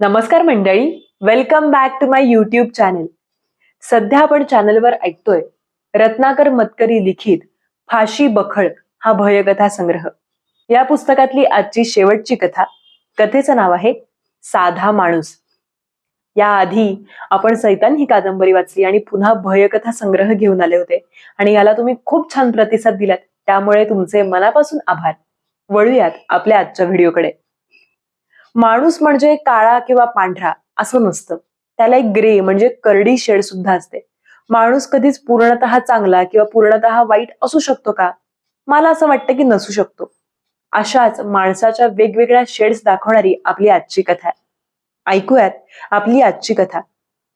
नमस्कार मंडळी, welcome back to my YouTube channel. सध्या आपण चॅनलवर ऐकतोय रत्नाकर मतकरी लिखित फाशी बखळ हा भयकथा संग्रह. या पुस्तकातली आजची शेवटची कथा, कथेचं नाव आहे साधा माणूस. याआधी आपण सैतान ही कादंबरी वाचली आणि पुन्हा भयकथा संग्रह घेऊन आले होते आणि याला तुम्ही खूप छान प्रतिसाद दिलात, त्यामुळे तुमचे मनापासून आभार. वळूयात आपल्या आजच्या व्हिडिओकडे. माणूस म्हणजे काळा किंवा पांढरा असं नसतं, त्याला एक ग्रे म्हणजे करडी शेड सुद्धा असते. माणूस कधीच पूर्णतः चांगला किंवा पूर्णतः वाईट असू शकतो का? मला असं वाटतं की नसू शकतो. अशाच माणसाच्या वेगवेगळ्या शेड्स दाखवणारी आपली आजची कथा आहे. ऐकूयात आपली आजची कथा.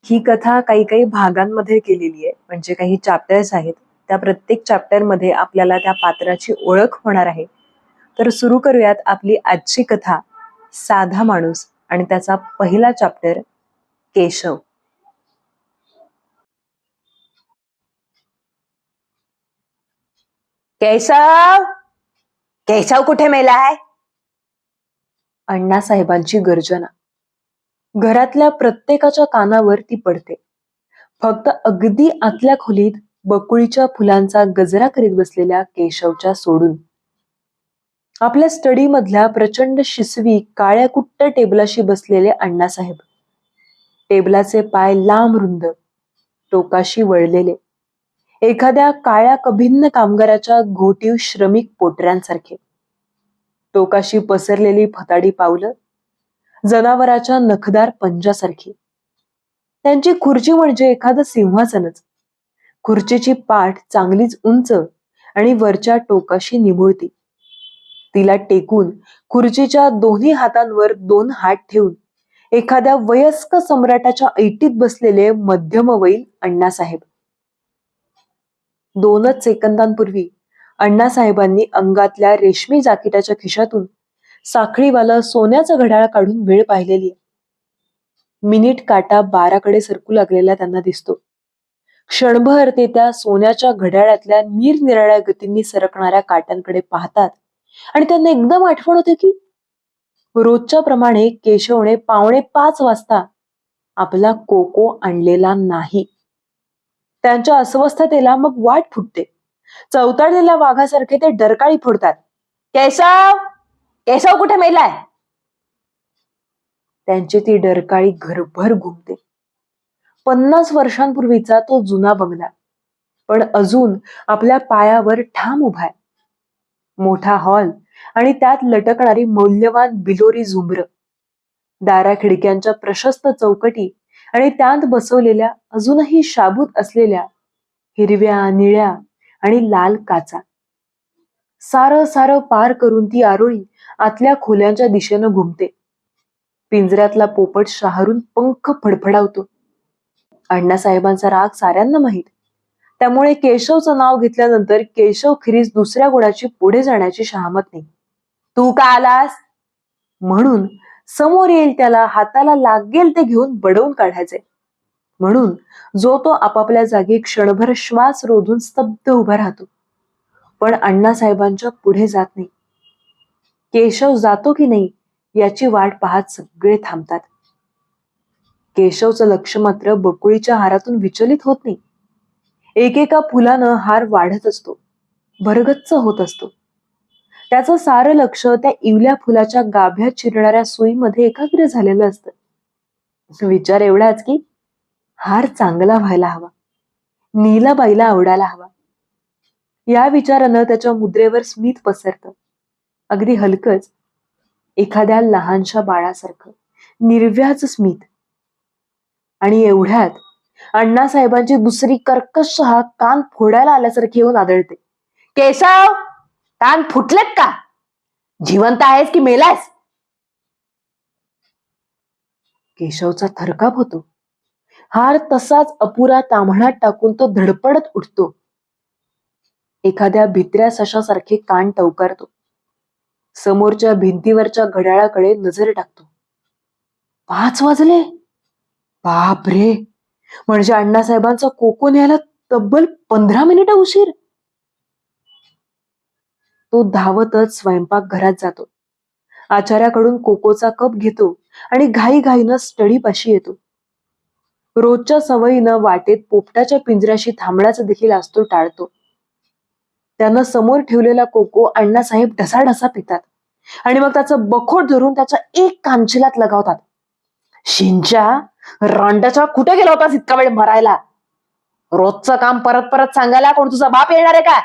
ही कथा काही काही भागांमध्ये केलेली आहे, म्हणजे काही चॅप्टर्स आहेत. त्या प्रत्येक चॅप्टर मध्ये आपल्याला त्या पात्राची ओळख होणार आहे. तर सुरू करूयात आपली आजची कथा, साधा माणूस, आणि त्याचा पहिला चॅप्टर, केशव. केशव, केशव कुठे मेलाय? अण्णासाहेबांची गर्जना घरातल्या प्रत्येकाच्या कानावर ती पडते. फक्त अगदी आतल्या खोलीत बकुळीच्या फुलांचा गजरा करीत बसलेल्या केशवच्या सोडून. आपल्या स्टडी मधल्या प्रचंड शिसवी काळ्या कुट्ट टेबलाशी बसलेले अण्णासाहेब. टेबलाचे पाय लांब रुंद, टोकाशी वळलेले, एखाद्या काळ्या कभिन्न कामगाराच्या घोटीव श्रमिक पोटऱ्यांसारखे. टोकाशी पसरलेली फताडी पावलं जनावराच्या नखदार पंजासारखी. त्यांची खुर्ची म्हणजे एखादं सिंहासनच. खुर्चीची पाठ चांगलीच उंच आणि वरच्या टोकाशी निमुळती. तिला टेकून खुर्चीच्या दोन्ही हातांवर दोन हात ठेवून एखाद्या वयस्क सम्राटाच्या ऐटीत बसलेले मध्यमवयीन अण्णासाहेब. 2च सेकंदांपूर्वी अण्णासाहेबांनी अंगातल्या रेशमी जाकीटाच्या खिशातून साखळीवाला सोन्याचं घड्याळ काढून वेळ पाहिलेली. मिनिट काटा 12कडे सरकू लागलेला त्यांना दिसतो. क्षणभर ते त्या सोन्याच्या घड्याळातल्या निरनिराळ्या गतींनी सरकणाऱ्या काट्यांकडे पाहतात आणि त्यांना एकदम आठवण होते की रोजच्या प्रमाणे केशवने 4:45 वाजता आपला कोको आणलेला नाही. त्यांच्या अस्वस्थतेला मग वाट फुटते. चवताळलेल्या वाघासारखे ते डरकाळी फोडतात. केशव, केशव कुठे मेलाय? त्यांची ती डरकाळी घरभर घुमते. 50 वर्षांपूर्वीचा तो जुना बंगला पण अजून आपल्या पायावर ठाम उभाय. मोठा हॉल आणि त्यात लटकणारी मौल्यवान बिलोरी झुंबर, दारा खिडक्यांच्या प्रशस्त चौकटी आणि त्यात बसवलेल्या अजूनही शाबूत असलेल्या हिरव्या, निळ्या आणि लाल काचा. सारं सारं पार करून ती आरोळी आतल्या खोल्यांच्या दिशेनं घुमते. पिंजऱ्यातला पोपट शहारून पंख फडफडावतो. अण्णासाहेबांचा राग साऱ्यांना माहीत, त्यामुळे केशवचं नाव घेतल्यानंतर केशव खिरीज दुसऱ्या गुणाची पुढे जाण्याची शहामत नाही. तू का आलास म्हणून समोर येईल त्याला हाताला लागेल ते घेऊन बडवून काढायचे. म्हणून जो तो आपापल्या जागी क्षणभर श्वास रोधून स्तब्ध उभा राहतो, पण अण्णासाहेबांच्या पुढे जात नाही. केशव जातो की नाही याची वाट पाहत सगळे थांबतात. केशवचं लक्ष मात्र बकुळीच्या हारातून विचलित होत नाही. एकेका फुलानं हार वाढत असतो, भरगच्च होत असतो. त्याचं सारं लक्ष त्या इवल्या फुलाच्या गाभ्यात चिरणाऱ्या सुईमध्ये एकाग्र झालेलं असतं. विचार एवढाच की हार चांगला व्हायला हवा, नीलाबाईला आवडायला हवा. या विचारानं त्याच्या मुद्रेवर स्मित पसरतं, अगदी हलकच, एखाद्या लहानशा बाळासारखं निर्व्याज स्मित. आणि एवढ्यात अण्णासाहेबांची दुसरी कर्कश हाक कान फोडायला आल्यासारखी येऊन आदळते. केशव, कान फुटलेत का? जिवंत आहेस की मेलायस? केशवचा थरकाप होतो. हार तसाच अपुरा ताम्हणात टाकून तो धडपडत उठतो. एखाद्या भित्र्या सशासारखे कान टवकारतो. समोरच्या भिंतीवरच्या घड्याळाकडे नजर टाकतो. 5 वाजले. बापरे, म्हणजे अण्णासाहेबांचा कोको न्यायला तब्बल 15 मिनिटं उशीर. तो धावतच स्वयंपाक घरात जातो. आचार्याकडून कोकोचा कप घेतो आणि घाईघाईनं स्टडीपाशी येतो. रोजच्या सवयीनं वाटेत पोपटाच्या पिंजऱ्याशी थांबण्याचं देखील आज तो टाळतो. त्यानं समोर ठेवलेला कोको अण्णासाहेब ढसाढसा पितात आणि मग त्याचं बखोट धरून त्याच्या एक कानशिलात लगावतात. शिंच्या, रांडाच्या, कुठे गेला होतास इतका वेळ मरायला? रोजचं काम परत परत सांगायला कोण तुझा बाप येणार आहे का?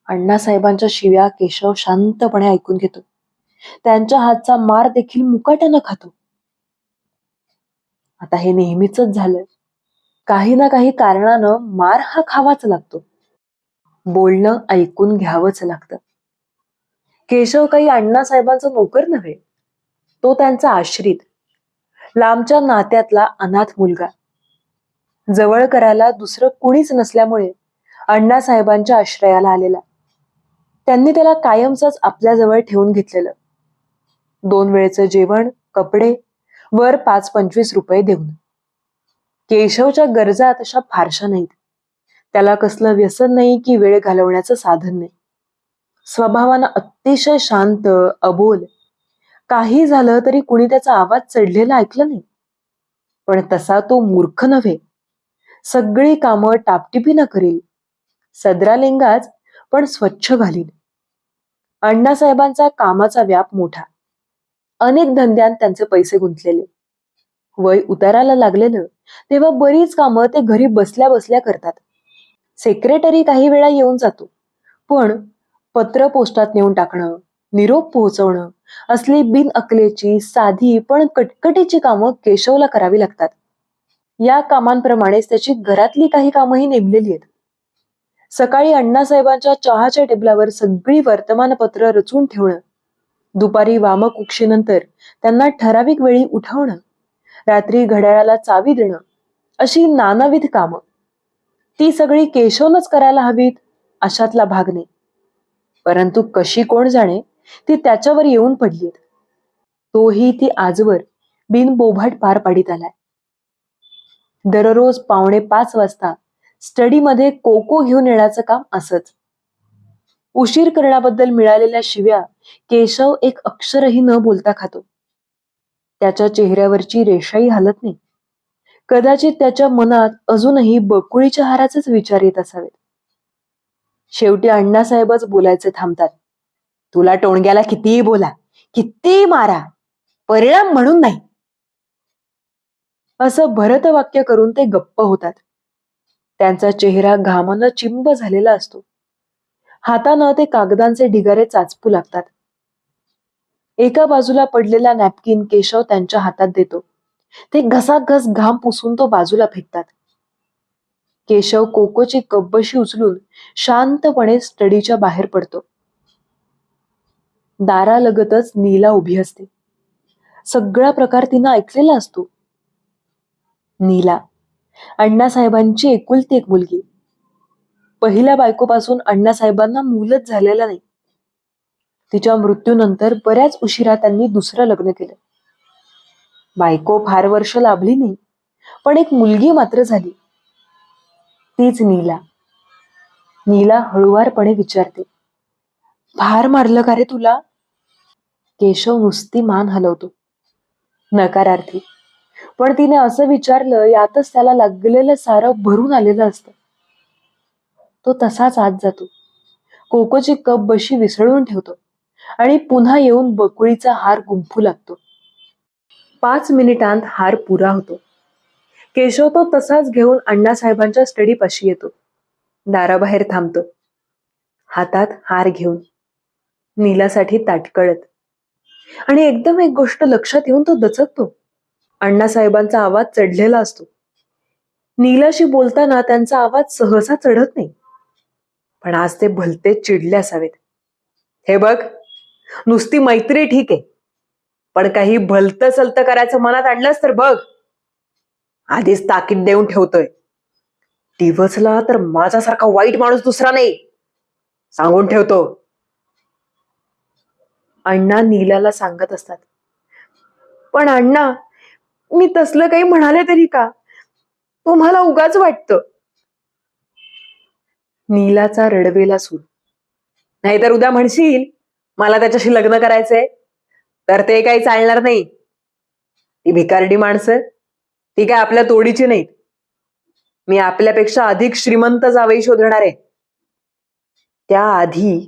अण्णासाहेबांच्या शिव्या केशव शांतपणे ऐकून घेतो. त्यांच्या हातचा मार देखील मुकाट्यानं खातो. आता हे नेहमीच झालंय. काही ना काही कारणानं मार हा खावाच लागतो. बोलणं ऐकून घ्यावंच लागतं. केशव काही अण्णासाहेबांचा नोकर नव्हे, तो त्यांचा आश्रित, लांबच्या नात्यातला अनाथ मुलगा. जवळ करायला दुसरं कुणीच नसल्यामुळे अण्णासाहेबांच्या आश्रयाला आलेला. त्यांनी त्याला कायमचंच आपल्याजवळ ठेवून घेतलेलं. 2 वेळेचं जेवण, कपडे, वर 5-25 रुपये देऊन. केशवच्या गरजा तशा फारशा नाहीत. त्याला कसलं व्यसन नाही की वेळ घालवण्याचं साधन नाही. स्वभावानं अतिशय शांत, अबोल. काही झालं तरी कुणी त्याचा आवाज चढलेला ऐकलं नाही. पण तसा तो मूर्ख नव्हे. सगळी कामं टापटिपीनं करील. सदरालेंगाच, पण स्वच्छ घालील. अण्णासाहेबांचा कामाचा व्याप मोठा. अनेक धंद्यात त्यांचे पैसे गुंतलेले. वय उताराला लागलेलं तेव्हा बरीच कामं ते घरी बसल्या बसल्या करतात. सेक्रेटरी काही वेळा येऊन जातो, पण पत्र पोस्टात नेऊन टाकणं, निरोप पोहोचवणं असली बिनअकलेची, साधी पण कटकटीची कामं केशवला करावी लागतात. या कामांप्रमाणेच त्याची घरातली काही कामंही नेमलेली आहेत. सकाळी अण्णासाहेबांच्या चहाच्या टेबलावर सगळी वर्तमानपत्र रचून ठेवणं, दुपारी वामकुक्षीनंतर त्यांना ठराविक वेळी उठवणं, रात्री घड्याळाला चावी देणं, अशी नानाविध कामं. ती सगळी केशवनच करायला हवीत अशातला भाग नाही. परंतु कशी कोण जाणे ती त्याच्यावर येऊन पडलीत. तोही ती आजवर बिनबोभाट पार पाडीत आलाय. दररोज 4:45 वाजता स्टडीमध्ये कोको घेऊन येण्याचं काम असंच. उशीर करण्याबद्दल मिळालेल्या शिव्या केशव एक अक्षरही न बोलता खातो. त्याच्या चेहऱ्यावरची रेषाही हलत नाही. कदाचित त्याच्या मनात अजूनही बकुळीच्या हाराचेच विचार येत असावेत. शेवटी अण्णासाहेबच बोलायचे थांबतात. तुला टोणग्याला कितीही बोला, कितीही मारा, परिणाम म्हणून नाही. असं भरतवाक्य करून ते गप्प होतात. त्यांचा चेहरा घामानं चिंब झालेला असतो. हातानं ते कागदांचे ढिगारे चाचपू लागतात. एका बाजूला पडलेला नॅपकिन केशव त्यांच्या हातात देतो. ते घसाघस घाम पुसून तो बाजूला फेकतात. केशव कोकोची कब्बशी उचलून शांतपणे स्टडीच्या बाहेर पडतो. दारालगतच नीला उभी असते. सगळा प्रकार तिनं ऐकलेला असतो. नीला, अण्णासाहेबांची एकुलती एक मुलगी. पहिल्या बायकोपासून अण्णासाहेबांना मुलच झालेलं नाही. तिच्या मृत्यूनंतर बऱ्याच उशिरा त्यांनी दुसरं लग्न केलं. बायको फार वर्ष लाभली नाही, पण एक मुलगी मात्र झाली. तीच नीला. नीला हळुवारपणे विचारते, फार मारलं का रे तुला? केशव नुसती मान हलवतो, नकारार्थी. पण तिने असं विचारलं यातच त्याला लागलेलं सारं भरून आलेलं असतं. तो तसाच आत जातो, कोकोची कप बशी विसळून ठेवतो आणि पुन्हा येऊन बकुळीचा हार गुंफू लागतो. 5 मिनिटांत हार पुरा होतो. केशव तो तसाच घेऊन अण्णासाहेबांच्या स्टडीपाशी येतो. दाराबाहेर थांबतो, हातात हार घेऊन, नीलासाठी ताटकळत. आणि एकदम एक गोष्ट लक्षात येऊन तो दचकतो. अण्णासाहेबांचा आवाज चढलेला असतो. नीलाशी बोलताना त्यांचा आवाज सहसा चढत नाही, पण आज ते भलते चिडले असावेत. हे बघ, नुसती मैत्री ठीक आहे, पण काही भलतं सलतं करायचं मनात आणलंस तर बघ, आधीच ताकीद देऊन ठेवतोय. डिवचला तर माझ्यासारखा वाईट माणूस दुसरा नाही, सांगून ठेवतो. अण्णा नीलाला सांगत असतात, पण अण्णा, मी तसलं काही म्हणाले तरी का? तुम्हाला उगाच वाटतं. नीलाचा रडवेला सूर. नाहीतर उद्या म्हणशील मला त्याच्याशी लग्न करायचंय, तर ते काही चालणार नाही. ती भिकारडी माणसं ती काय आपल्या तोडीची नाहीत. मी आपल्यापेक्षा अधिक श्रीमंत जावई शोधणार आहे. त्याआधी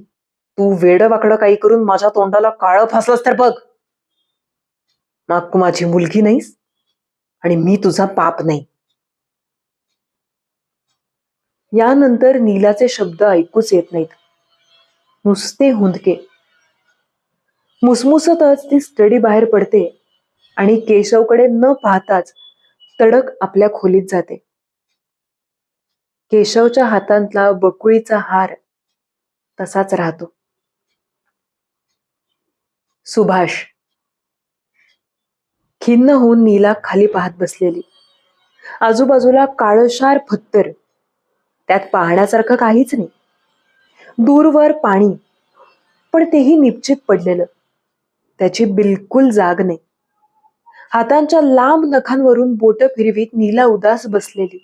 तू वेडवाकडं काही करून माझ्या तोंडाला काळं फासलंस तर बघ. मग तू माझी मुलगी नाहीस आणि मी तुझा बाप नाही. यानंतर नीलाचे शब्द ऐकूच येत नाहीत. नुसते हुंदके. मुसमुसतच ती स्टडी बाहेर पडते आणि केशवकडे न पाहताच तडक आपल्या खोलीत जाते. केशवच्या हातातला बकुळीचा हार तसाच राहतो. सुभाष. खिन्न होऊन नीला खाली पाहत बसलेली. आजूबाजूला काळशार फत्तर, त्यात पाहण्यासारखं काहीच नाही. दूरवर पाणी, पण तेही निश्चित पडलेलं. त्याची बिलकुल जाग नाही. हातांच्या लांब नखांवरून बोट फिरवीत नीला उदास बसलेली.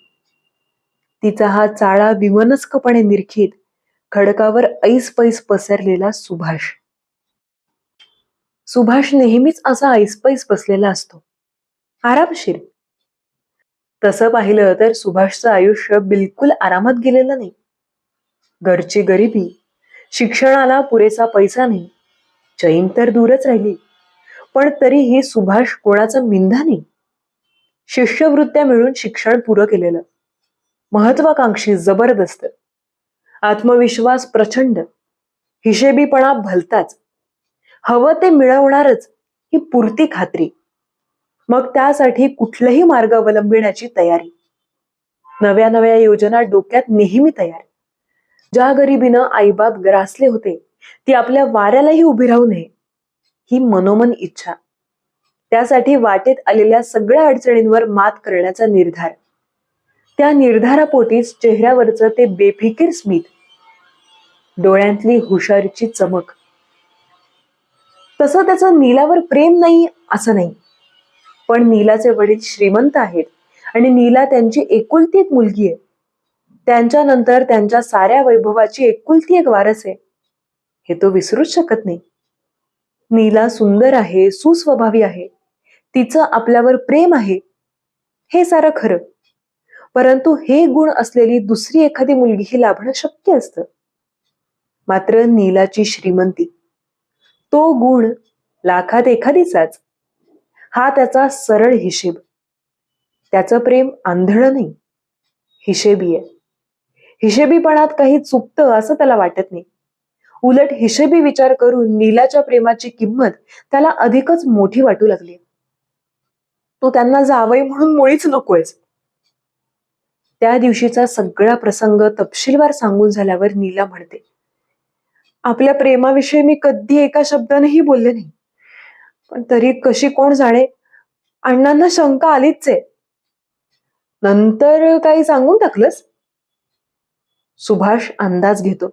तिचा हा चाळा विमनस्कपणे निरखीत खडकावर ऐसपैस पसरलेला सुभाष. सुभाष नेहमीच असा ऐसपैस बसलेला असतो, आरामशीर. तसं पाहिलं तर सुभाषचं आयुष्य बिलकुल आरामात गेलेलं नाही. घरची गरिबी, शिक्षणाला पुरेसा पैसा नाही, चैन तर दूरच राहिली. पण तरीही सुभाष कोणाचा मिंधा नाही. शिष्यवृत्त्या मिळून शिक्षण पुरं केलेलं, महत्वाकांक्षी जबरदस्त, आत्मविश्वास प्रचंड, हिशेबीपणा भलताच, हवं ते मिळवणारच ही पुरती खात्री. मग त्यासाठी कुठलाही मार्ग अवलंबिण्याची तयारी. नव्या नव्या योजना डोक्यात नेहमी तयार. ज्या गरिबीनं आईबाप ग्रासले होते ती आपल्या वाऱ्यालाही उभी राहू नये ही मनोमन इच्छा. त्यासाठी वाटेत आलेल्या सगळ्या अडचणींवर मात करण्याचा निर्धार. त्या निर्धारापोटीच चेहऱ्यावरचं ते बेफिकीर स्मित, डोळ्यांतली हुशारीची चमक. तसं त्याचं नीलावर प्रेम नाही असं नाही, पण नीलाचे वडील श्रीमंत आहेत आणि नीला त्यांची एकुलती एक मुलगी आहे. त्यांच्यानंतर त्यांच्या साऱ्या वैभवाची एकुलती एक वारस आहे, हे तो विसरूच शकत नाही. नीला सुंदर आहे, सुस्वभावी आहे, तिचं आपल्यावर प्रेम आहे, हे सारं खरं. परंतु हे गुण असलेली दुसरी एखादी मुलगीही लाभणं शक्य असतं. मात्र नीलाची श्रीमंती, तो गुण लाखात एखादीचाच, हा त्याचा सरळ हिशेब. त्याचं प्रेम आंधळं नाही, हिशेबी आहे. हिशेबीपणात काही चुकतं असं त्याला वाटत नाही. उलट हिशेबी विचार करून नीलाच्या प्रेमाची किंमत त्याला अधिकच मोठी वाटू लागली. तो त्यांना जावई म्हणून मुळीच नकोयच. त्या दिवशीचा सगळा प्रसंग तपशीलवार सांगून झाल्यावर नीला म्हणते, आपल्या प्रेमाविषयी मी कधी एका शब्दानेही बोलले नाही, पण तरी कशी कोण जाणे अण्णांना शंका आलीच आहे. नंतर काही सांगून टाकलंस? सुभाष अंदाज घेतो.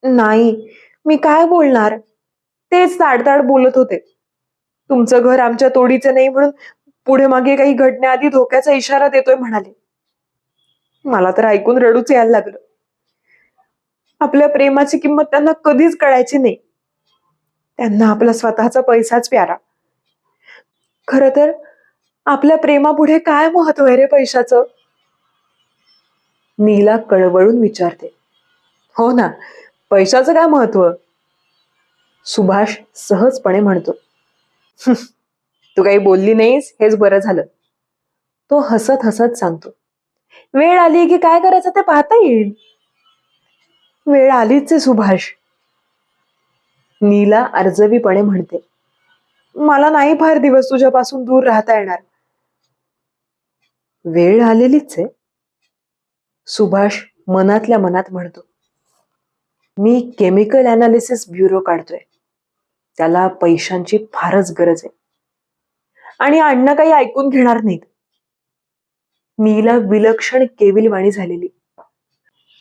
नाही, मी काय बोलणार, तेच ताडताड बोलत होते. तुमचं घर आमच्या तोडीचं नाही म्हणून पुढे मागे काही घडण्याआधी धोक्याचा इशारा देतोय म्हणाले. मला तर ऐकून रडूच यायला लागलं. आपल्या प्रेमाची किंमत त्यांना कधीच कळायची नाही. त्यांना आपला स्वतःचा पैसाच प्यारा. खर तर आपल्या प्रेमापुढे काय महत्व आहे रे पैशाचं? नीला कळवळून विचारते. हो ना, पैशाचं काय महत्व? सुभाष सहजपणे म्हणतो. तू काही बोलली नाहीस हेच बरं झालं. तो हसत हसत सांगतो, वेळ आली की काय करायचं ते पाहता येईल. वेळ आलीच आहे सुभाष. नीला अर्जवीपणे म्हणते, मला नाही फार दिवस तुझ्यापासून दूर राहता येणार. वेळ आलेलीच आहे, सुभाष मनातल्या मनात म्हणतो. मी केमिकल अनालिसिस ब्युरो काढतोय, त्याला पैशांची फारच गरज आहे. आणि अण्णा काही ऐकून घेणार नाहीत. नीला विलक्षण केविलवाणी झालेली.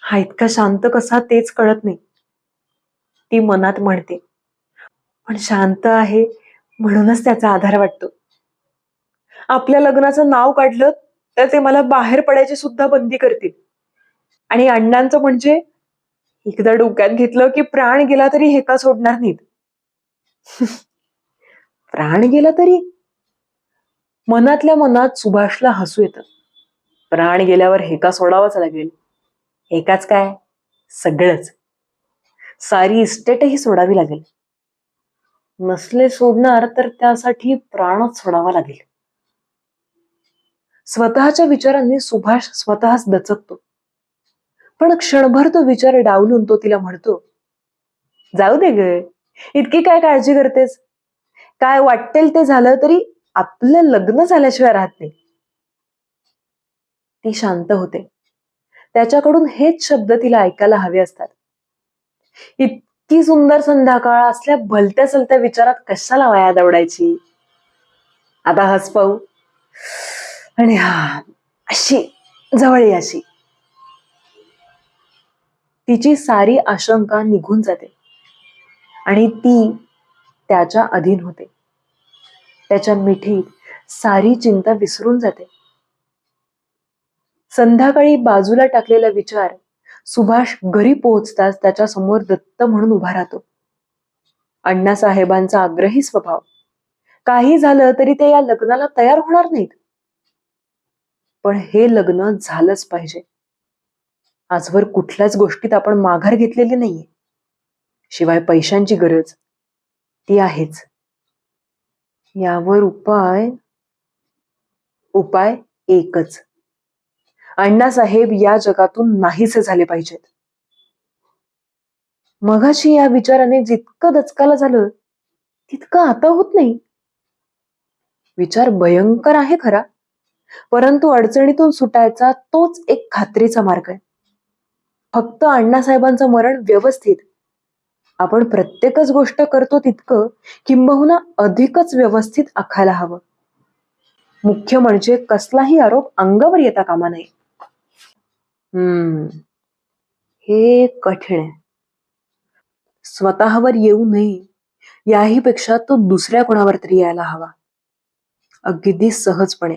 हा इतका शांत कसा तेच कळत नाही. ती मनात म्हणते, पण शांत आहे म्हणूनच त्याचा आधार वाटतो. आपल्या लग्नाचं नाव काढलं तर ते मला बाहेर पडायची सुद्धा बंदी करतील. आणि अण्णांचं म्हणजे एकदा डोक्यात घेतलं की प्राण गेला तरी हे का सोडणार नाहीत. प्राण गेला तरी? मनातल्या मनात सुभाषला हसू येतं. प्राण गेल्यावर हेका सोडावाच लागेल. हेकाच काय, सगळंच. सारी इस्टेटही सोडावी लागेल. नसले सोडणार तर त्यासाठी प्राणच सोडावा लागेल. स्वतःच्या विचारांनी सुभाष स्वतःच दचकतो. पण क्षणभर तो विचार डावलून तो तिला म्हणतो, जाऊ दे ग, इतकी काय काळजी करतेस? काय वाटेल ते झालं तरी आपलं लग्न झाल्याशिवाय राहत नाही. ती शांत होते. त्याच्याकडून हेच शब्द तिला ऐकायला हवे असतात. इतकी सुंदर संध्याकाळ असल्या भलत्या सलत्या विचारात कशाला वाया दवडायची? आता हस पाहू. आणि हा, अशी जवळ ये अशी. तिची सारी आशंका निघून जाते आणि ती त्याच्या अधीन होते. त्याच्या मिठीत सारी चिंता विसरून जाते. संध्याकाळी बाजूला टाकलेला विचार सुभाष घरी पोहोचताच त्याच्या समोर दत्त म्हणून उभा राहतो. अण्णासाहेबांचा आग्रही स्वभाव. काही झालं तरी ते या लग्नाला तयार होणार नाहीत. पण हे लग्न झालंच पाहिजे. आजवर कुठल्याच गोष्टीत आपण माघार घेतलेली नाहीये. शिवाय पैशांची गरज ती आहेच. यावर उपाय एकच. अण्णासाहेब या जगातून नाहीसे झाले पाहिजेत. मगाशी या विचाराने जितकं दचकाला झालं तितकं आता होत नाही. विचार भयंकर आहे खरा, परंतु अडचणीतून सुटायचा तोच एक खात्रीचा मार्ग आहे. फक्त अण्णासाहेबांचं मरण व्यवस्थित, आपण प्रत्येकच गोष्ट करतो तितकं किंबहुना अधिकच व्यवस्थित आखायला हवं. मुख्य म्हणजे कसलाही आरोप अंगावर येता कामा नये. हे कठीण आहे. स्वतःवर येऊ नये याही पेक्षा तो दुसऱ्या कोणावर तरी यायला हवा. अगदी सहजपणे.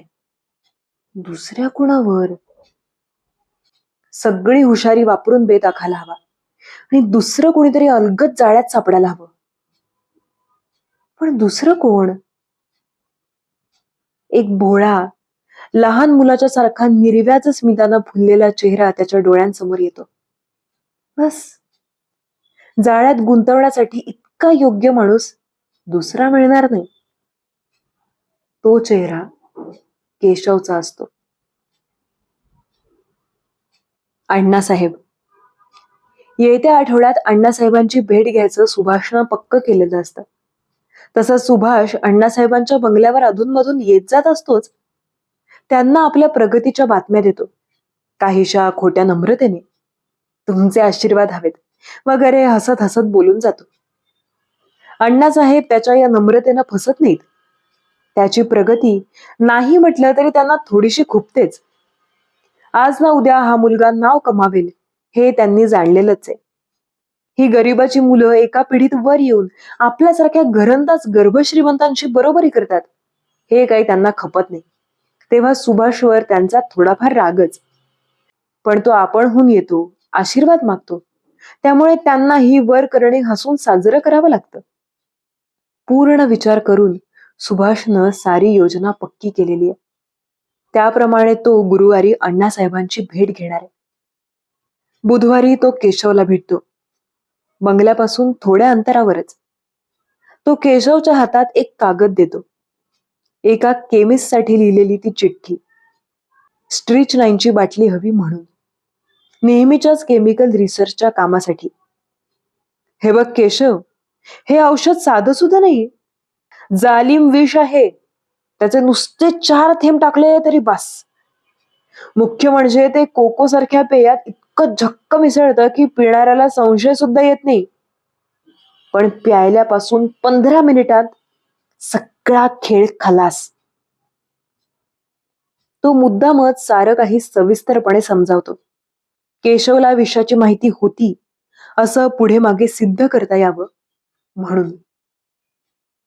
दुसऱ्या कोणावर? सगळी हुशारी वापरून बेत आखायला हवा आणि दुसरं कोणीतरी अलगद जाळ्यात सापडायला हवं. पण दुसरं कोण? एक भोळा लहान मुलाच्या सारखा निर्व्याज स्मितानं फुललेला चेहरा त्याच्या डोळ्यांसमोर येतो. बस. जाळ्यात गुंतवण्यासाठी इतका योग्य माणूस दुसरा मिळणार नाही. तो चेहरा केशवचा असतो. अण्णासाहेब. येत्या आठवड्यात अण्णासाहेबांची भेट घ्यायचं सुभाषनं पक्क केलेलं असतं. तसं सुभाष अण्णासाहेबांच्या बंगल्यावर अधूनमधून येत जात असतोच. त्यांना आपल्या प्रगतीच्या बातम्या देतो. काहीशा खोट्या नम्रतेने, तुमचे आशीर्वाद हवेत वगैरे हसत हसत बोलून जातो. अण्णासाहेब त्याच्या या नम्रतेनं फसत नाहीत. त्याची प्रगती नाही म्हटलं तरी त्यांना थोडीशी खुपतेच. आज ना उद्या हा मुलगा नाव कमावेल हे त्यांनी जाणलेलंच आहे. ही गरिबाची मुलं एका पिढीत वर येऊन आपल्यासारख्या घरंदाज गर्भश्रीमंतांशी बरोबरी करतात हे काही त्यांना खपत नाही. तेव्हा सुभाषवर त्यांचा थोडाफार रागच, पण तो आपणहून येतो, आशीर्वाद मागतो, त्यामुळे त्यांना ही वर करणे हसून साजरं करावं लागतं. पूर्ण विचार करून सुभाषनं सारी योजना पक्की केलेली आहे. त्याप्रमाणे तो गुरुवारी अण्णासाहेबांची भेट घेणार आहे. बुधवारी तो केशवला भेटतो. बंगल्यापासून थोड्या अंतरावरच. तो केशवच्या हातात एक कागद देतो. एका केमिस्टसाठी लिहिलेली ती चिठ्ठी. स्ट्रीचनाईनची बाटली हवी म्हणून, नेहमीच्याच केमिकल रिसर्चच्या कामासाठी. हे बघ केशव, हे औषध साधं सुद्धा नाही, जालिम विष आहे. त्याचे नुसते 4 थेंब टाकले तरी बास. मुख्य म्हणजे ते कोको सारख्या पेयात इतकं झक्क मिसळतं की पिणाऱ्याला संशय सुद्धा येत नाही. पण प्यायल्यापासून 15 मिनिटात सगळा खेळ खलास. तो मुद्दामच सारं काही सविस्तरपणे समजावतो. केशवला विषयाची माहिती होती असं पुढे मागे सिद्ध करता यावं म्हणून.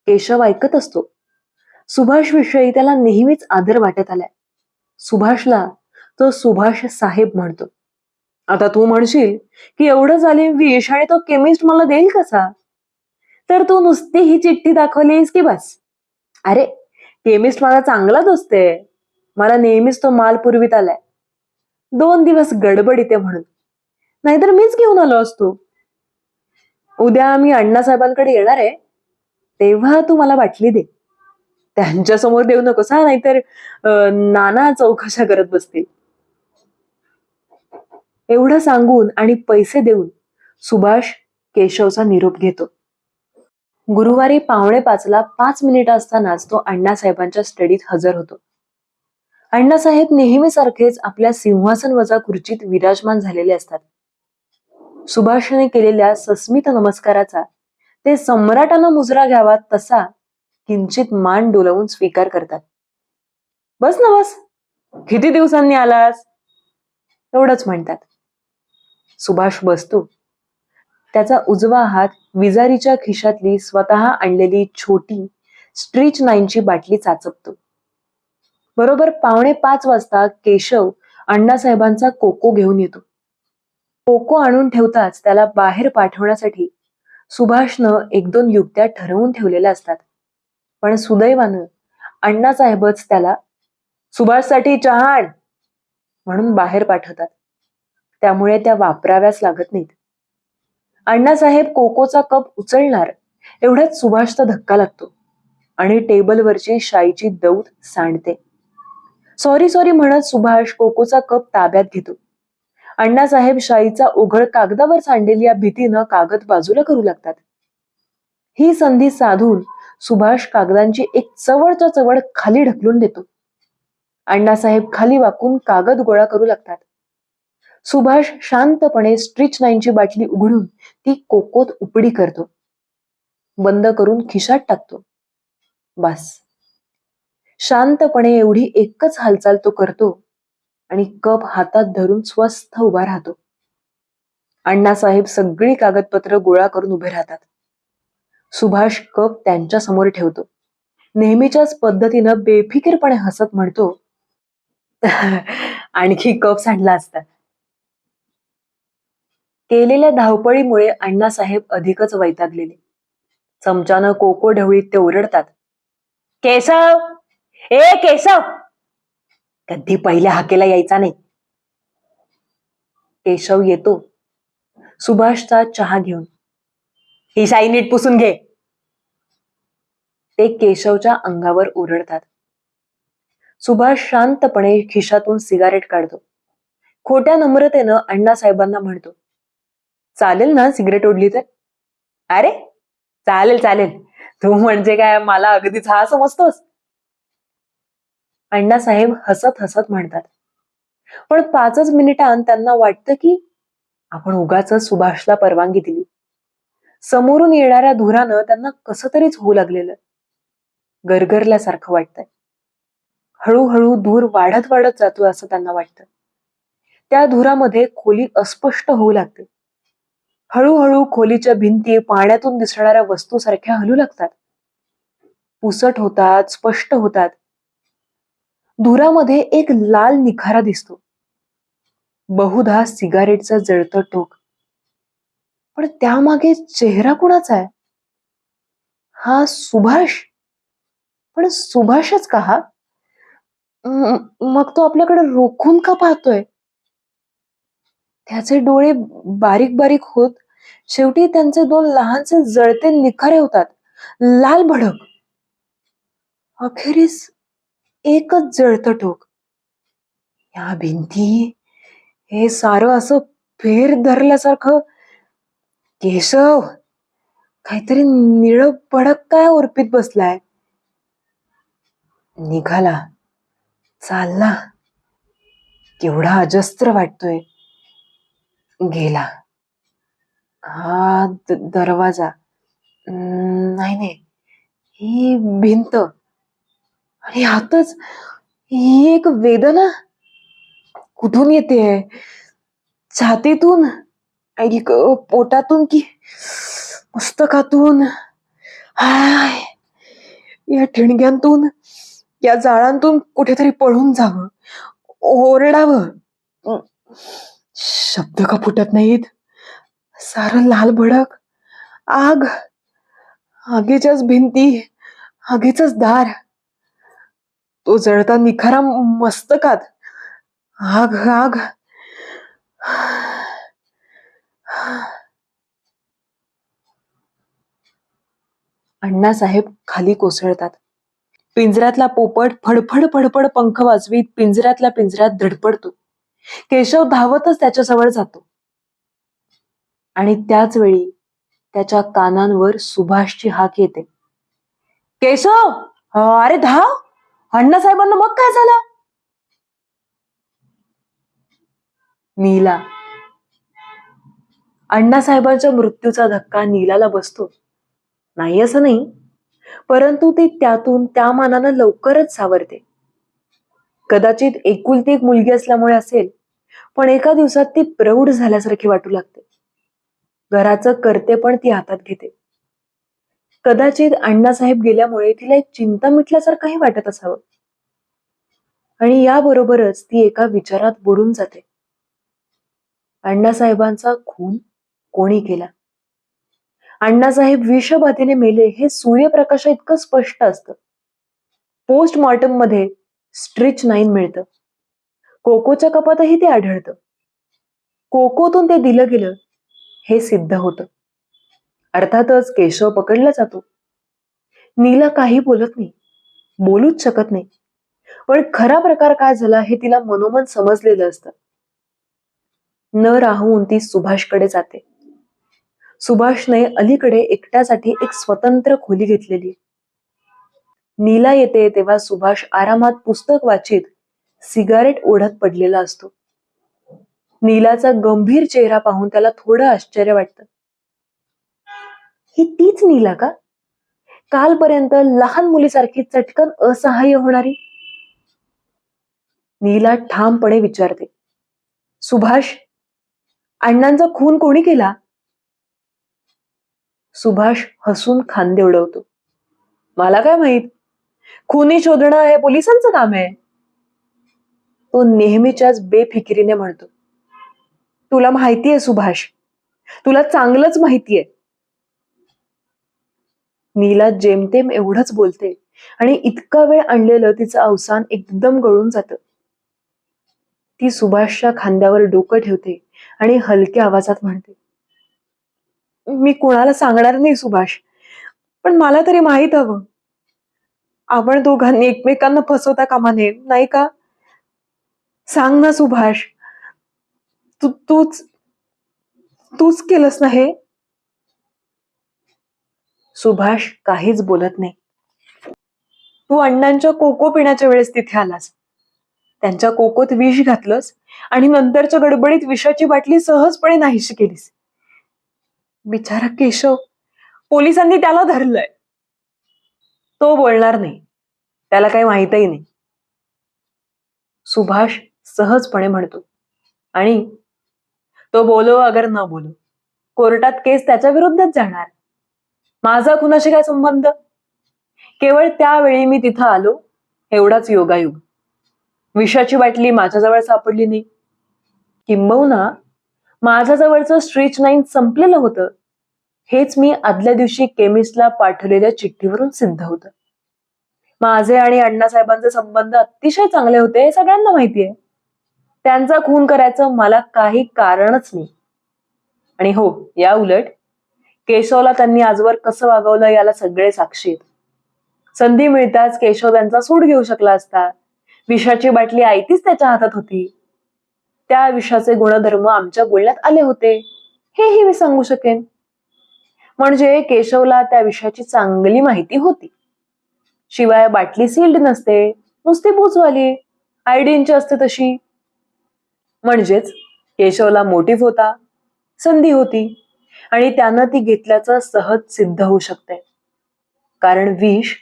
केशव ऐकत असतो. सुभाष विषयी त्याला नेहमीच आदर वाटत आलाय. सुभाषला तो सुभाष साहेब म्हणतो. आता तू म्हणशील की एवढं जालिम विष आणि तो केमिस्ट मला देईल कसा? तर तू नुसती ही चिठ्ठी दाखवलीस की बस, अरे, केमिस्ट माझा चांगला दोस्त आहे. मला नेहमीच तो माल पुरवीत आलाय. 2 दिवस गडबड इथे म्हणून, नाहीतर मीच घेऊन आलो असतो. उद्या मी अण्णासाहेबांकडे येणार आहे, तेव्हा तू मला बाटली दे. त्यांच्या समोर देऊ नकोस हा, नाहीतर नाना चौकशा करत बसतील. एवढं सांगून आणि पैसे देऊन सुभाष केशवचा निरोप घेतो. गुरुवारी 4:45 5 मिनिटं असतानाच तो अण्णासाहेबांच्या स्टडीत हजर होतो. अण्णासाहेब नेहमीसारखेच आपल्या सिंहासन वजा खुर्चीत विराजमान झालेले असतात. सुभाषने केलेल्या सस्मित नमस्काराचा ते सम्राटानं मुजरा घ्यावा तसा किंचित मान डोलवून स्वीकार करतात. बस ना बस, किती दिवसांनी आलास, एवढंच म्हणतात. सुभाष बसतो. त्याचा उजवा हात विजारीच्या खिशातली स्वतः आणलेली छोटी स्ट्रीच 9ची बाटली चाचपतो. बरोबर 4:45 वाजता केशव अण्णासाहेबांचा कोको घेऊन येतो. कोको आणून ठेवताच त्याला बाहेर पाठवण्यासाठी सुभाषनं 1-2 युक्त्या ठरवून ठेवलेल्या असतात. पण सुदैवानं अण्णासाहेबच त्याला सुभाषसाठी चहा आण म्हणून बाहेर पाठवतात. त्यामुळे त्या वापराव्याच लागत नाहीत. अण्णासाहेब कोकोचा कप उचलणार एवढ्यात सुभाषचा धक्का लागतो आणि टेबलवरची शाईची दौत सांडते. सॉरी सॉरी म्हणत सुभाष कोकोचा कप ताब्यात घेतो. अण्णासाहेब शाईचा उघड कागदावर सांडलेली या भीतीनं कागद बाजूला करू लागतात. ही संधी साधून सुभाष कागदांची एक चवळच्या चवळ खाली ढकलून देतो. अण्णासाहेब खाली वाकून कागद गोळा करू लागतात. सुभाष शांतपणे स्ट्रीच 9ची बाटली उघडून ती कोकोत उपडी करतो. बंद करून खिशात टाकतो. बस, शांतपणे एवढी एकच हालचाल तो करतो आणि कप हातात धरून स्वस्थ उभा राहतो. अण्णासाहेब सगळी कागदपत्र गोळा करून उभे राहतात. सुभाष कप त्यांच्या समोर ठेवतो. नेहमीच्याच पद्धतीनं बेफिकीरपणे हसत म्हणतो, आणखी कप सांडला असता. केलेल्या धावपळीमुळे अण्णासाहेब अधिकच वैतागलेले. चमच्यानं कोको ढवळीत ते ओरडतात, केशव, ए केशव, कधी पहिल्या हाकेला यायचा नाही. केशव येतो सुभाषचा चहा घेऊन. ही शाई नीट पुसून घे. ते केशवच्या अंगावर ओरडतात. सुभाष शांतपणे खिशातून सिगारेट काढतो. खोट्या नम्रतेनं अण्णासाहेबांना म्हणतो, चालेल ना सिगरेट ओढली तर? अरे चालेल चालेल, तू म्हणजे काय मला अगदीच हा समजतोस? अण्णासाहेब हसत हसत म्हणतात. पण 5च मिनिटांत त्यांना वाटतं की आपण उगाच सुभाषला परवानगी दिली. समोरून येणाऱ्या धुरानं त्यांना कसं तरीच होऊ लागलेलं. गरगरल्यासारखं वाटतंय. हळूहळू धूर वाढत वाढत जातो असं त्यांना वाटतं. त्या धुरामध्ये खोली अस्पष्ट होऊ लागते. हळूहळू खोलीच्या भिंती पाण्यातून दिसणाऱ्या वस्तूसारख्या हलू लागतात. पुसट होतात, स्पष्ट होतात. धुरामध्ये एक लाल निखारा दिसतो. बहुधा सिगारेटचं जळतं टोक. पण त्यामागे चेहरा कुणाचा आहे? हा सुभाष. पण सुभाषच का हा? मग तो आपल्याकडे रोखून का पाहतोय? त्याचे डोळे बारीक बारीक होत शेवटी त्यांचे 2 लहानसे जळते निखारे होतात, लाल भडक. अखेरीस एकच जळतं टोक. या भिंती, हे सारं असं फेर धरल्यासारखं. केशव, काहीतरी निळं भडक काय ओरपीत बसलाय. निघाला, चालला, केवढा अजस्त्र वाटतोय. गेला. हा दरवाजा, नाही नाही, ही भिंत, आणि आतच ही एक वेदना कुठून येते? छातीतून, ऐक, पोटातून की मस्तकातून? हाय, या ठिणग्यांतून, या जाळांतून कुठेतरी पळून जावं, ओरडावं. शब्द का फुटत नाहीत. सारं लाल भडक, आग, आगीच्याच भिंती, आगीचंच दार, तो जळता निखारा मस्तकात, आग आग. अण्णासाहेब खाली कोसळतात. पिंजऱ्यातला पोपट फडफड फडफड पंख वाजवीत पिंजऱ्यातल्या पिंजऱ्यात धडपडतो. केशव धावतच त्याच्याजवळ जातो आणि त्याच वेळी त्याच्या कानांवर सुभाषची हाक येते. केशव, अरे धाव, अण्णासाहेबांना मग काय झालं? नीला. अण्णासाहेबांच्या मृत्यूचा धक्का नीलाला बसतो, नाही असं नाही, परंतु ती त्यातून त्या मानानं लवकरच सावरते. कदाचित एकुलती एक मुलगी असल्यामुळे असेल, पण एका दिवसात ती प्रौढ झाल्यासारखी वाटू लागते. घराचं करते पण ती हातात घेते. कदाचित अण्णासाहेब गेल्यामुळे तिला एक चिंता मिटल्यासारखंही वाटत असावं. आणि याबरोबरच ती एका विचारात बुडून जाते. अण्णासाहेबांचा खून कोणी केला? अण्णासाहेब विषबाधेने मेले हे सूर्यप्रकाश इतकं स्पष्ट असतं. पोस्टमॉर्टम मध्ये स्ट्रिचनाइन मिळतं. कोकोच्या कपातही ते आढळतं. कोकोतून ते दिलं गेलं हे सिद्ध होतं. अर्थातच केशव पकडला जातो. नीला काही बोलत नाही, बोलूच शकत नाही, पण खरा प्रकार काय झाला हे तिला मनोमन समजलेलं असतं. न राहून ती सुभाषकडे जाते. सुभाषने अलीकडे एकट्यासाठी एक स्वतंत्र खोली घेतलेली. नीला येते तेव्हा सुभाष आरामात पुस्तक वाचित सिगारेट ओढत पडलेला असतो. नीलाचा गंभीर चेहरा पाहून त्याला थोडं आश्चर्य वाटतं. ही तीच नीला का? कालपर्यंत लहान मुलीसारखी चटकन असहाय्य होणारी. नीला ठामपणे विचारते, सुभाष, अण्णांचा खून कोणी केला? सुभाष हसून खांदे उडवतो. मला काय माहित, खुनी शोधणं हे पोलिसांचं काम आहे. तो नेहमीच्याच बेफिकिरीने म्हणतो. तुला माहितीये सुभाष, तुला चांगलंच माहितीये. नीला जेमतेम एवढंच बोलते आणि इतका वेळ आणलेलं तिचं अवसान एकदम गळून जातं. ती सुभाषच्या खांद्यावर डोकं ठेवते आणि हलक्या आवाजात म्हणते, मी कुणाला सांगणार नाही सुभाष, पण मला तरी माहित हवं. आपण दोघांनी एकमेकांना फसवता कामा नये, नाही का? सांग ना सुभाष, तूच तूच केलंस ना हे? सुभाष काहीच बोलत नाही. तू अण्णांच्या कोको पिण्याच्या वेळेस तिथे आलास, त्यांच्या कोकोत विष घातलंस आणि नंतरच्या गडबडीत विषाची बाटली सहजपणे नाहीशी केलीस. बिचारा केशव, पोलिसांनी त्याला धरलंय. तो बोलणार नाही, त्याला काही माहितही नाही. सुभाष सहजपणे म्हणतो, आणि तो बोलो अगर न बोलो, कोर्टात केस त्याच्या विरुद्धच जाणार. माझा कुणाशी काय संबंध? केवळ त्यावेळी मी तिथं आलो एवढाच योगायोग. विषाची बाटली माझ्याजवळ सापडली नाही. किंबहुना माझ्याजवळचं स्ट्रिचनाइन संपलेलं होतं हेच मी आदल्या दिवशी केमिस्टला पाठवलेल्या चिठ्ठीवरून सिद्ध होतं. माझे आणि अण्णासाहेबांचे संबंध अतिशय चांगले होते हे सगळ्यांना माहितीये. त्यांचा खून करायचं मला काही कारणच नाही. आणि हो, या उलट केशवला त्यांनी आजवर कसं वागवलं याला सगळे साक्षी आहेत. संधी मिळताच केशव त्यांचा सूड घेऊ शकला असता. विषाची बाटली आयतीच त्याच्या हातात होती. त्या विषाचे गुणधर्म आमच्या बोलण्यात आले होते हेही मी सांगू शकेन. म्हणजे केशवला त्या विषयाची चांगली माहिती होती. शिवाय बाटली सील्ड नसते, नुसती बुचवाली, आयडीनची असते तशी. म्हणजेच केशवला मोटिव्ह होता, संधी होती, आणि त्यानं ती घेतल्याचं सहज सिद्ध होऊ शकते. कारण विष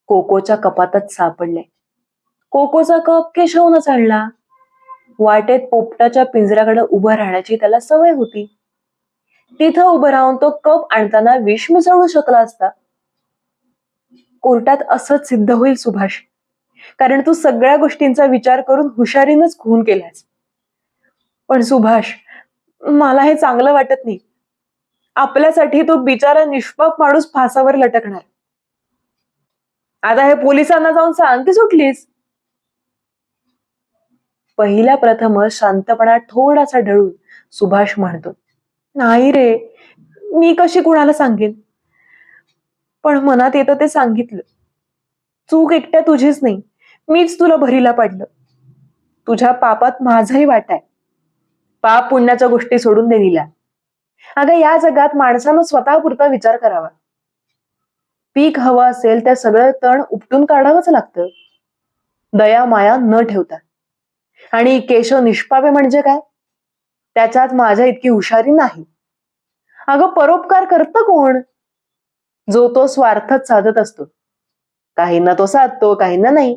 कोकोच्या कपातच सापडले. कोकोचा कप केशवनच आणला. वाटेत पोपटाच्या पिंजऱ्याकडे उभं राहण्याची त्याला सवय होती. तिथं उभं राहून तो कप आणताना विष मिसळू शकला असता. कोर्टात असंच सिद्ध होईल सुभाष, कारण तू सगळ्या गोष्टींचा विचार करून हुशारीनंच खून केलास. पण सुभाष, मला हे चांगलं वाटत नाही. आपल्यासाठी तो बिचारा निष्पाप माणूस फासावर लटकणार. आता हे पोलिसांना जाऊन सांग की सुटलीस. पहिल्या प्रथमच शांतपणा थोडासा ढळून सुभाष म्हणतो, नाही रे, मी कशी कुणाला सांगेन, पण मनात येतं ते सांगितलं. चूक एकट्या तुझीच नाही, मीच तुला भरीला पाडलं. तुझ्या पापात माझाही वाटा आहे. पाप पुण्याच्या गोष्टी सोडून दे नीला. अगं या जगात माणसानं स्वतःपुरता विचार करावा. पीक हवं असेल तर सगळं तण उपटून काढावंच लागतं, दया माया न ठेवता. आणि केशव निष्पापे म्हणजे काय? त्याच्यात माझ्या इतकी हुशारी नाही. अगं परोपकार करतं कोण? जो तो स्वार्थच साधत असतो. काहींना तो साधतो, काहींना नाही.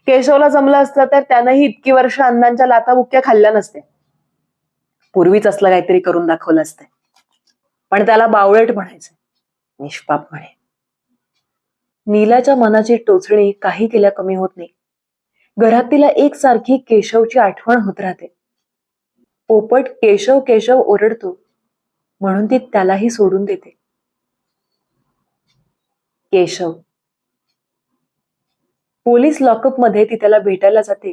केशवला जमलं असतं तर त्यानंही इतकी वर्ष अण्णांच्या लाथाबुक्क्या खाल्ल्या नसत्या. पूर्वीच असलं काहीतरी करून दाखवलं असतं. पण त्याला बावळट म्हणायचं, निष्पाप म्हणे. नीलाच्या मनाची टोचणी काही केल्या कमी होत नाही. घरात तिला एकसारखी केशवची आठवण होत राहते. पोपट केशव केशव ओरडतो म्हणून ती त्यालाही सोडून देते. केशव. पोलीस लॉकअप मध्ये ती त्याला भेटायला जाते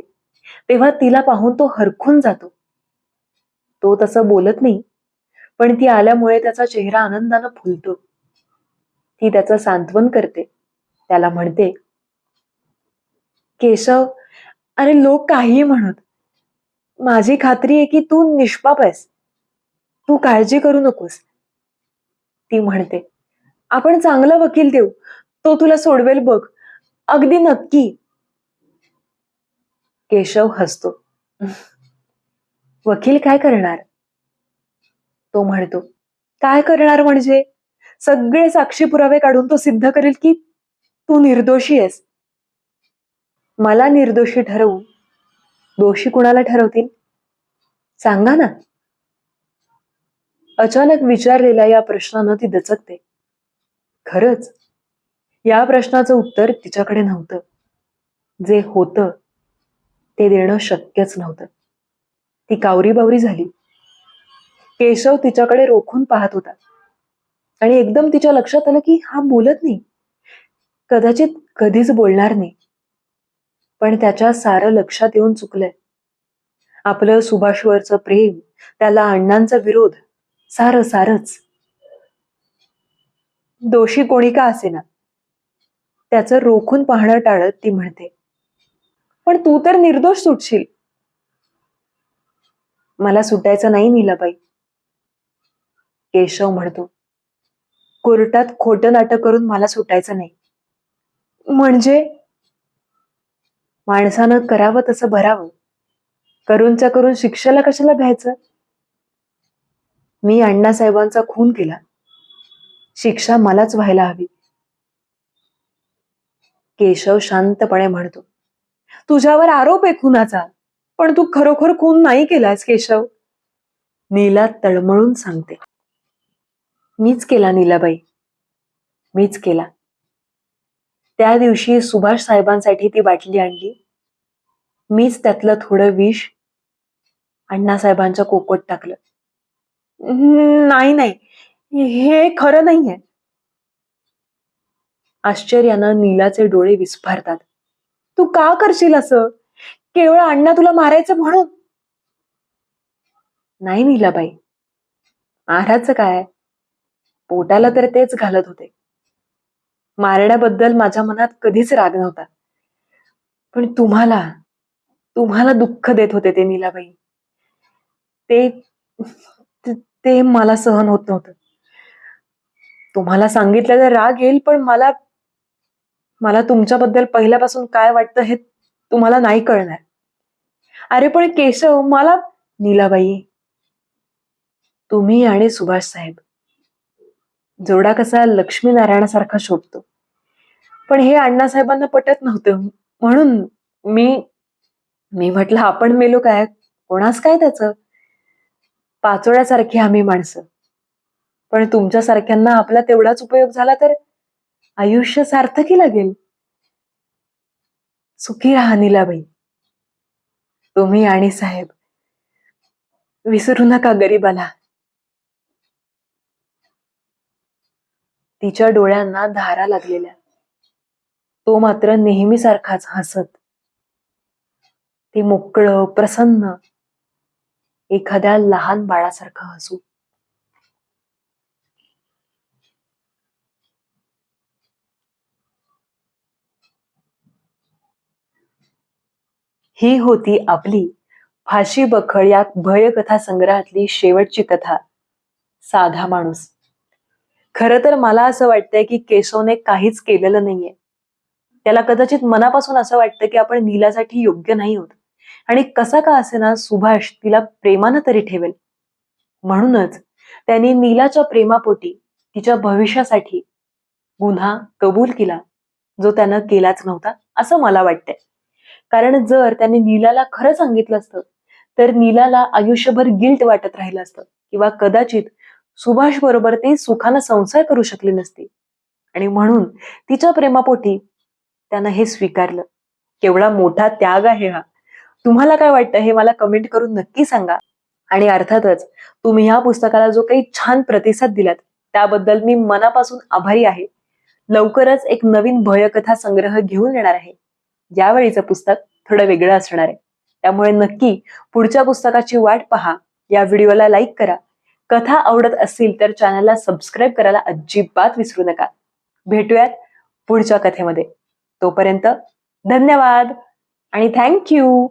तेव्हा तिला पाहून तो हरखून जातो. तो तसं बोलत नाही, पण ती आल्यामुळे त्याचा चेहरा आनंदानं फुलतो. ती त्याचं सांत्वन करते. त्याला म्हणते, केशव, अरे लोक काहीही म्हणत, माझी खात्री आहे की तू निष्पाप आहेस. तू काळजी करू नकोस. ती म्हणते, आपण चांगला वकील देऊ, तो तुला सोडवेल बघ, अगदी नक्की. केशव हसतो. वकील काय करणार? तो म्हणतो, काय करणार म्हणजे? सगळे साक्षी पुरावे काढून तो सिद्ध करेल की तू निर्दोषी आहेस. मला निर्दोषी ठरवून दोषी कुणाला ठरवतील सांगा ना. अचानक विचारलेल्या या प्रश्नानं ती दचकते. खरंच या प्रश्नाचं उत्तर तिच्याकडे नव्हतं. जे होतं ते देणं शक्यच नव्हतं. ती कावरीबावरी झाली. केशव तिच्याकडे रोखून पाहत होता आणि एकदम तिच्या लक्षात आलं की हा बोलत नाही, कदाचित कधीच बोलणार नाही. पण त्याच्या सारं लक्षात येऊन चुकलंय. आपलं सुभाषवरचं प्रेम, त्याला अण्णांचा विरोध, सारं सारच. दोषी कोणी का असेना, त्याचं रोखून पाहणं टाळत ती म्हणते, पण तू तर निर्दोष सुटशील. मला सुटायचं नाही नीलाबाई. केशव म्हणतो, कोर्टात खोटं नाटक करून मला सुटायचं नाही. म्हणजे? माणसानं करावं तसं भरावं. करूनच्या करून शिक्षेला कशाला भ्यायचं? मी अण्णासाहेबांचा खून केला, शिक्षा मलाच व्हायला हवी. केशव शांतपणे म्हणतो, तुझ्यावर आरोप आहे खुनाचा, पण तू खरोखर खून नाही केलास केशव. नीला तळमळून सांगते, मीच केला नीलाबाई, मीच केला. त्या दिवशी सुभाष साहेबांसाठी ती बाटली आणली, मीच त्यातलं थोडं विष अण्णासाहेबांच्या कोपट टाकलं. नाही नाही, हे खरं नाहीये. आश्चर्यानं नीलाचे डोळे विस्फारतात. तू का करशील असं? केवळ अण्णा तुला मारायचं म्हणून? नाही नीलाबाई, मारायचं काय, पोटाला तर तेच घालत होते. मारण्याबद्दल माझ्या मनात कधीच राग नव्हता, पण तुम्हाला तुम्हाला दुःख देत होते ते नीलाबाई. ते ते मला सहन होत नव्हतं. तुम्हाला सांगितलं तर राग येईल, पण मला मला तुमच्याबद्दल पहिल्यापासून काय वाटतं हे तुम्हाला नाही कळणार. अरे पण केशव, मला नीलाबाई, तुम्ही आणि सुभाष साहेब जोडा कसा लक्ष्मीनारायणासारखा शोभतो, पण हे अण्णासाहेबांना पटत नव्हतं. म्हणून मी मी म्हटलं आपण मेलो काय, कोणास काय त्याचं. पाचोळ्यासारखी आम्ही माणसं, पण तुमच्यासारख्यांना आपला तेवढाच उपयोग झाला तर आयुष्य सार्थकी लागेल. सुखी राहा नीलाबाई, तुम्ही आणि साहेब. विसरू नका गरीबाला. तिच्या डोळ्यांना धारा लागलेल्या. तो मात्र नेहमीसारखाच हसत, ते मोकळं प्रसन्न, एखाद्या लहान बाळासारखं हसू. ही होती आपली फाशी बखळ या भयकथा संग्रहातली शेवटची कथा, साधा माणूस. खरं तर मला असं वाटतंय की केशवने काहीच केलेलं नाहीये. त्याला कदाचित मनापासून असं वाटतं की आपण नीलासाठी योग्य नाही आहोत आणि कसा का असेना सुभाष तिला प्रेमानं तरी ठेवेल. म्हणूनच त्यांनी नीलाच्या प्रेमापोटी तिच्या भविष्यासाठी गुन्हा कबूल केला, जो त्यानं केलाच नव्हता असं मला वाटतंय. कारण जर त्यांनी नीलाला खरं सांगितलं असतं तर नीलाला आयुष्यभर गिल्ट वाटत राहिलं असतं किंवा कदाचित सुभाष बरोबर ती सुखानं संसार करू शकली नसती. आणि म्हणून तिच्या प्रेमापोटी त्यानं हे स्वीकारलं. केवढा मोठा त्याग आहे हा. तुम्हाला काय वाटतं हे मला कमेंट करून नक्की सांगा. आणि अर्थातच तुम्ही ह्या पुस्तकाला जो काही छान प्रतिसाद दिलात त्याबद्दल मी मनापासून आभारी आहे. लवकरच एक नवीन भयकथा संग्रह घेऊन येणार आहे. यावेळीचं पुस्तक थोडं वेगळं असणार आहे. त्यामुळे नक्की पुढच्या पुस्तकाची वाट पहा. या व्हिडिओला लाईक करा. कथा आवडत असतील तर चॅनलला सबस्क्राईब करायला अजिबात विसरू नका. भेटूयात पुढच्या कथेमध्ये. तोपर्यंत धन्यवाद आणि थँक्यू.